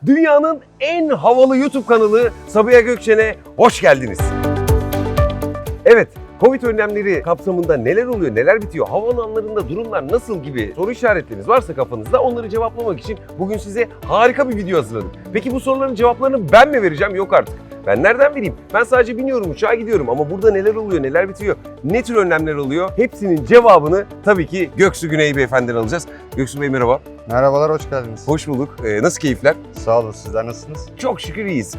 Dünyanın en havalı YouTube kanalı Sabiha Gökçen'e hoş geldiniz. Evet, Covid önlemleri kapsamında neler oluyor, neler bitiyor, havaalanlarında durumlar nasıl gibi soru işaretleriniz varsa kafanızda onları cevaplamak için bugün size harika bir video hazırladım. Peki bu soruların cevaplarını ben mi vereceğim? Yok artık. Ben nereden bileyim? Ben sadece biniyorum, uçağa gidiyorum ama burada neler oluyor, neler bitiyor, ne tür önlemler oluyor? Hepsinin cevabını tabii ki Göksu Güney Beyefendi'den alacağız. Göksu Bey merhaba. Merhabalar, hoş geldiniz. Hoş bulduk. Nasıl keyifler? Sağ olun, sizler nasılsınız? Çok şükür iyiyiz.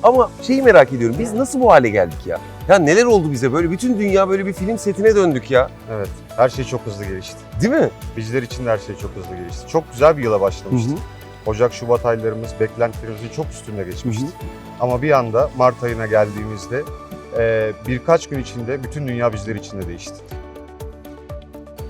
Ama şeyi merak ediyorum, biz nasıl bu hale geldik ya? Ya neler oldu bize? Böyle bütün dünya böyle bir film setine döndük ya. Evet, her şey çok hızlı gelişti. Değil mi? Bizler için de her şey çok hızlı gelişti. Çok güzel bir yıla başlamıştık. Ocak, Şubat aylarımız beklentilerimizin çok üstünde geçmişti. Ama bir anda Mart ayına geldiğimizde birkaç gün içinde bütün dünya bizler için de değişti.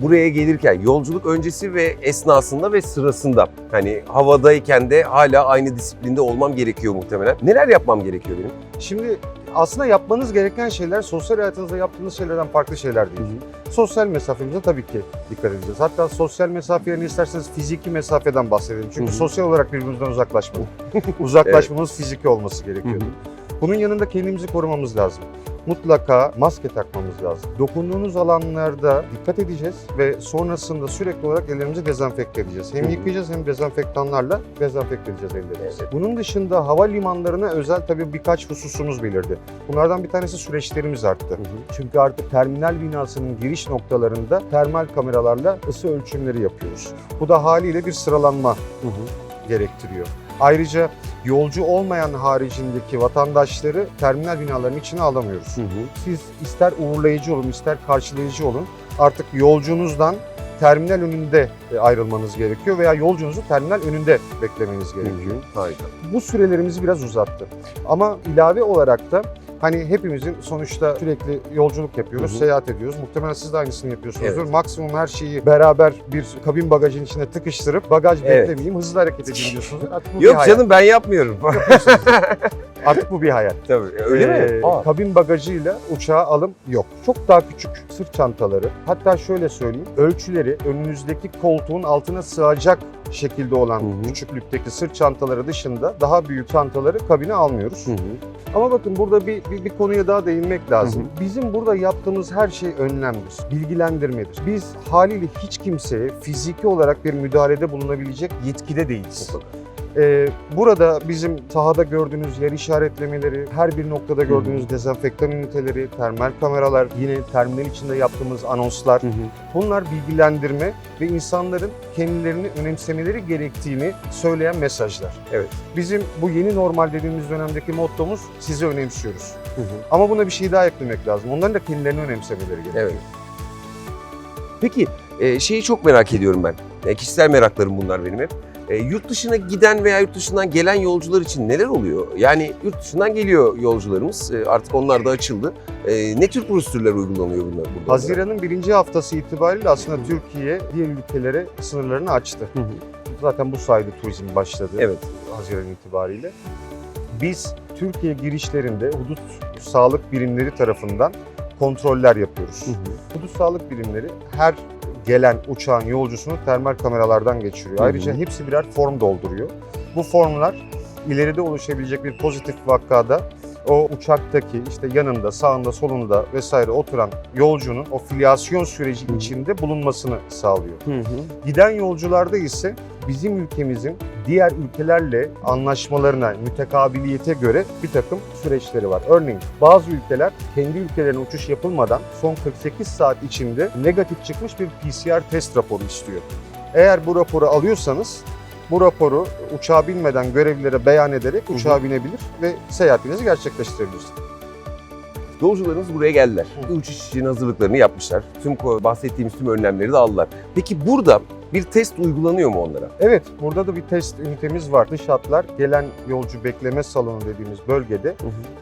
Buraya gelirken yolculuk öncesi ve esnasında ve sırasında hani havadayken de hala aynı disiplinde olmam gerekiyor muhtemelen. Neler yapmam gerekiyor benim? Şimdi aslında yapmanız gereken şeyler sosyal hayatınızda yaptığınız şeylerden farklı şeyler değil. Sosyal mesafemize tabii ki dikkat edeceğiz. Hatta sosyal mesafe yerine isterseniz fiziki mesafeden bahsedelim. Çünkü sosyal olarak birbirimizden uzaklaşmadık. Uzaklaşmamız fiziki olması gerekiyordu. Bunun yanında kendimizi korumamız lazım. Mutlaka maske takmamız lazım. Dokunduğunuz alanlarda dikkat edeceğiz ve sonrasında sürekli olarak ellerimizi dezenfekte edeceğiz. Hem yıkayacağız hem dezenfektanlarla dezenfekte edeceğiz ellerimizi. Bunun dışında havalimanlarına özel tabii birkaç hususumuz belirdi. Bunlardan bir tanesi süreçlerimiz arttı. Çünkü artık terminal binasının giriş noktalarında termal kameralarla ısı ölçümleri yapıyoruz. Bu da haliyle bir sıralanma gerektiriyor. Ayrıca yolcu olmayan haricindeki vatandaşları terminal binalarının içine alamıyoruz. Siz ister uğurlayıcı olun, ister karşılayıcı olun. Artık yolcunuzdan terminal önünde ayrılmanız gerekiyor veya yolcunuzu terminal önünde beklemeniz gerekiyor. Harika. Bu sürelerimizi biraz uzattı. Ama ilave olarak da hani hepimizin sonuçta sürekli yolculuk yapıyoruz, seyahat ediyoruz. Muhtemelen siz de aynısını yapıyorsunuzdur. Evet. Maksimum her şeyi beraber bir kabin bagajının içine tıkıştırıp bagaj beklemeyeyim, hızlı hareket edeyim diyorsunuz. Artık bu bir Yok hayal. canım ben yapmıyorum. Artık bu bir hayal. Tabii öyle mi? Kabin bagajıyla uçağa alım yok. Çok daha küçük sırt çantaları, hatta şöyle söyleyeyim, ölçüleri önünüzdeki koltuğun altına sığacak şekilde olan küçüklükteki sırt çantaları dışında daha büyük çantaları kabine almıyoruz. Ama bakın burada bir konuya daha değinmek lazım. Bizim burada yaptığımız her şey önlemdir, bilgilendirmedir. Biz haliyle hiç kimseye fiziki olarak bir müdahalede bulunabilecek yetkide değiliz. Burada bizim sahada gördüğünüz yer işaretlemeleri, her bir noktada gördüğünüz dezenfektan üniteleri, termal kameralar, yine terminal içinde yaptığımız anonslar, bunlar bilgilendirme ve insanların kendilerini önemsemeleri gerektiğini söyleyen mesajlar. Evet. Bizim bu yeni normal dediğimiz dönemdeki mottomuz sizi önemsiyoruz. Ama buna bir şey daha eklemek lazım. Onların da kendilerini önemsemeleri gerekiyor. Evet. Peki şeyi çok merak ediyorum ben. Kişisel meraklarım bunlar benim hep. Yurt dışına giden veya yurt dışından gelen yolcular için neler oluyor? Yani yurt dışından geliyor yolcularımız, artık onlar da açıldı. Ne tür prosedürler uygulanıyor burada? Haziran'ın birinci haftası itibariyle aslında Türkiye diğer ülkelere sınırlarını açtı. Zaten bu sayede turizm başladı. Evet. Haziran itibariyle. Biz Türkiye girişlerinde hudut sağlık birimleri tarafından kontroller yapıyoruz. Hudut sağlık birimleri her gelen uçağın yolcusunu termal kameralardan geçiriyor. Ayrıca hepsi birer form dolduruyor. Bu formlar ileride oluşabilecek bir pozitif vakada o uçaktaki işte yanında, sağında, solunda vesaire oturan yolcunun o filyasyon süreci içinde bulunmasını sağlıyor. Giden yolcularda ise bizim ülkemizin diğer ülkelerle anlaşmalarına, mütekabiliyete göre bir takım süreçleri var. Örneğin bazı ülkeler kendi ülkelerine uçuş yapılmadan son 48 saat içinde negatif çıkmış bir PCR test raporu istiyor. Eğer bu raporu alıyorsanız bu raporu uçağa binmeden görevlilere beyan ederek uçağa binebilir ve seyahatinizi gerçekleştirebilirsiniz. Yolcularımız buraya geldiler. Uçuş için hazırlıklarını yapmışlar. Tüm bahsettiğimiz tüm önlemleri de aldılar. Peki burada bir test uygulanıyor mu onlara? Evet, burada da bir test ünitemiz var. Dış hatlar gelen yolcu bekleme salonu dediğimiz bölgede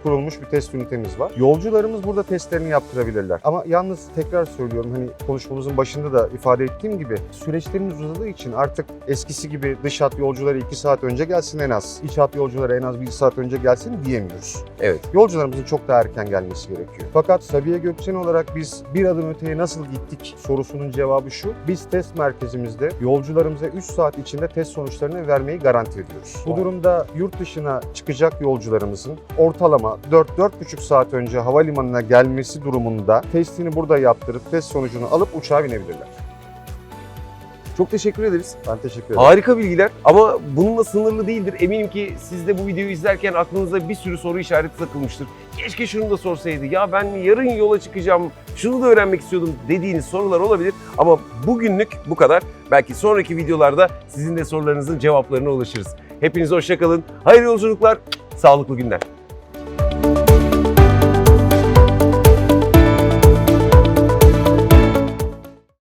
kurulmuş bir test ünitemiz var. Yolcularımız burada testlerini yaptırabilirler. Ama yalnız tekrar söylüyorum, hani konuşmamızın başında da ifade ettiğim gibi süreçlerimiz uzadığı için artık eskisi gibi dış hat yolcuları 2 saat önce gelsin en az, iç hat yolcuları en az 1 saat önce gelsin diyemiyoruz. Evet. Yolcularımızın çok daha erken gelmesi gerekiyor. Fakat Sabiha Gökçen olarak biz bir adım öteye nasıl gittik sorusunun cevabı şu: biz test merkezimizde sistemimizde yolcularımıza 3 saat içinde test sonuçlarını vermeyi garanti ediyoruz. Bu durumda yurt dışına çıkacak yolcularımızın ortalama 4-4,5 saat önce havalimanına gelmesi durumunda testini burada yaptırıp test sonucunu alıp uçağa binebilirler. Çok teşekkür ederiz. Ben teşekkür ederim. Harika bilgiler ama bununla sınırlı değildir. Eminim ki siz de bu videoyu izlerken aklınıza bir sürü soru işareti takılmıştır. Keşke şunu da sorsaydı, ya ben yarın yola çıkacağım, şunu da öğrenmek istiyordum dediğiniz sorular olabilir. Ama bugünlük bu kadar. Belki sonraki videolarda sizin de sorularınızın cevaplarına ulaşırız. Hepinize hoşça kalın, hayırlı yolculuklar, sağlıklı günler.